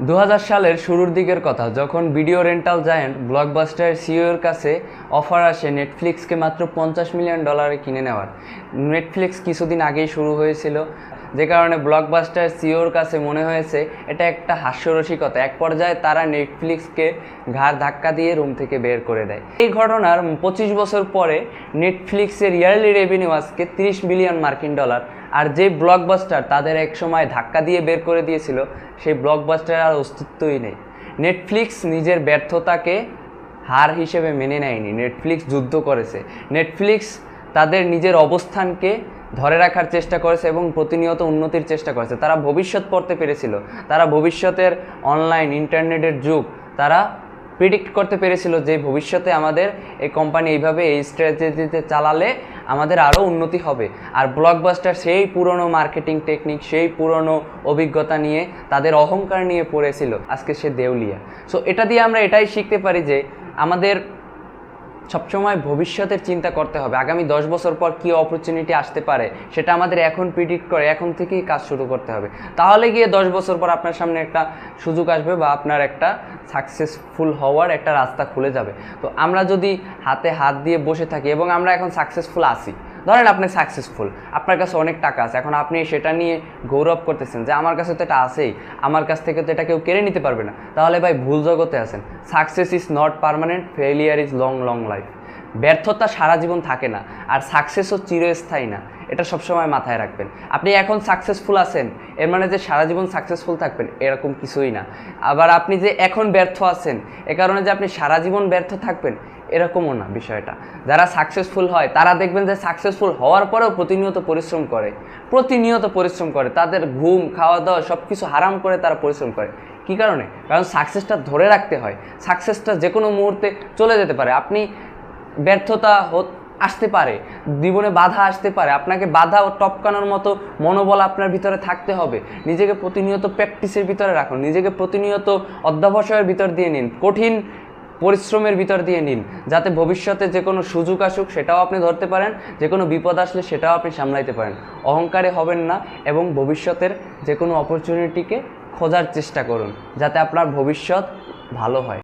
2000 সালের শুরুর দিকের কথা, যখন ভিডিও রেন্টাল জায়ান্ট ব্লকবাস্টার সিইওর কাছে অফার আসে নেটফ্লিক্সকে মাত্র $50 মিলিয়ন কিনে নেওয়ার। নেটফ্লিক্স কিছুদিন আগেই শুরু হয়েছিল, যে কারণে ব্লকবাস্টার সিইওর কাছে মনে হয়েছে এটা একটা হাস্যরসিকতা। এক পর্যায়ে তারা নেটফ্লিক্সকে ঘাড় ধাক্কা দিয়ে রুম থেকে বের করে দেয়। এই ঘটনার 25 বছর পরে নেটফ্লিক্সের ইয়ারলি রেভিনিউ আজকে $30 বিলিয়ন। আর যে ব্লকবাস্টার তাদের এক সময় ধাক্কা দিয়ে বের করে দিয়েছিল, সেই ব্লকবাস্টারের আর অস্তিত্বই নেই। নেটফ্লিক্স নিজের ব্যর্থতাকে হার হিসেবে মেনে নেয়নি, নেটফ্লিক্স যুদ্ধ করেছে। নেটফ্লিক্স তাদের নিজের অবস্থানকে ধরে রাখার চেষ্টা করেছে এবং প্রতিনিয়ত উন্নতির চেষ্টা করেছে। তারা ভবিষ্যৎ পড়তে পেরেছিল, তারা ভবিষ্যতের অনলাইন ইন্টারনেটের যুগ তারা প্রিডিক্ট করতে পেরেছিল যে ভবিষ্যতে আমাদের এই কোম্পানি এইভাবে এই স্ট্র্যাটেজিতে চালালে আমাদের আরও উন্নতি হবে। আর ব্লকবাস্টার সেই পুরনো মার্কেটিং টেকনিক, সেই পুরনো অভিজ্ঞতা নিয়ে, তাদের অহংকার নিয়ে পড়েছিল, আজকে সে দেউলিয়া। সো এটা দিয়ে আমরা এটাই শিখতে পারি যে আমাদের সবসময় ভবিষ্যতের চিন্তা করতে হবে। আগামী 10 বছর পর কী অপরচুনিটি আসতে পারে সেটা আমাদের এখন প্রিডিক্ট করে এখন থেকেই কাজ শুরু করতে হবে। তাহলে গিয়ে 10 বছর পর আপনার সামনে একটা সুযোগ আসবে বা আপনার একটা সাকসেসফুল হওয়ার একটা রাস্তা খুলে যাবে। তো আমরা যদি হাতে হাত দিয়ে বসে থাকি এবং আমরা এখন সাকসেসফুল আছি, ধরেন আপনি সাকসেসফুল, আপনার কাছে অনেক টাকা আছে, এখন আপনি সেটা নিয়ে গৌরব করতেছেন যে আমার কাছে তো এটা আছেই, আমার কাছ থেকে তো এটা কেউ কেড়ে নিতে পারবে না, তাহলে ভাই ভুল জগতে আছেন। Success is not permanent, failure is long long life. ব্যর্থতা সারা জীবন থাকে না, আর সাকসেসও চিরস্থায়ী না, এটা সবসময় মাথায় রাখবেন। আপনি এখন সাকসেসফুল আছেন এর মানে যে সারা জীবন সাকসেসফুল থাকবেন এরকম কিছুই না। আবার আপনি যে এখন ব্যর্থ আছেন এ কারণে যে আপনি সারা জীবন ব্যর্থ থাকবেন এরকমও না বিষয়টা। যারা সাকসেসফুল হয় তারা দেখবেন যে সাকসেসফুল হওয়ার পরেও প্রতিনিয়ত পরিশ্রম করে, তাদের ঘুম, খাওয়া দাওয়া সব কিছু হারাম করে তারা পরিশ্রম করে। কী কারণে? কারণ সাকসেসটা ধরে রাখতে হয়। সাকসেসটা যে কোনো মুহূর্তে চলে যেতে পারে। আপনি ব্যর্থতা আসতে পারে, জীবনে বাধা আসতে পারে, আপনাকে বাধা ও টপকানোর মতো মনোবল আপনার ভিতরে থাকতে হবে। নিজেকে প্রতিনিয়ত প্র্যাকটিসের ভিতরে রাখুন, নিজেকে প্রতিনিয়ত অধ্যবসায়ের ভিতর দিয়ে নিন, কঠিন পরিশ্রমের ভিতর দিয়ে নিন, যাতে ভবিষ্যতে যে কোনো সুযোগ আসুক সেটাও আপনি ধরতে পারেন, যে কোনো বিপদ আসলে সেটাও আপনি সামলাইতে পারেন। অহংকারে হবেন না এবং ভবিষ্যতের যে কোনো অপরচুনিটিকে খোঁজার চেষ্টা করুন যাতে আপনার ভবিষ্যৎ ভালো হয়।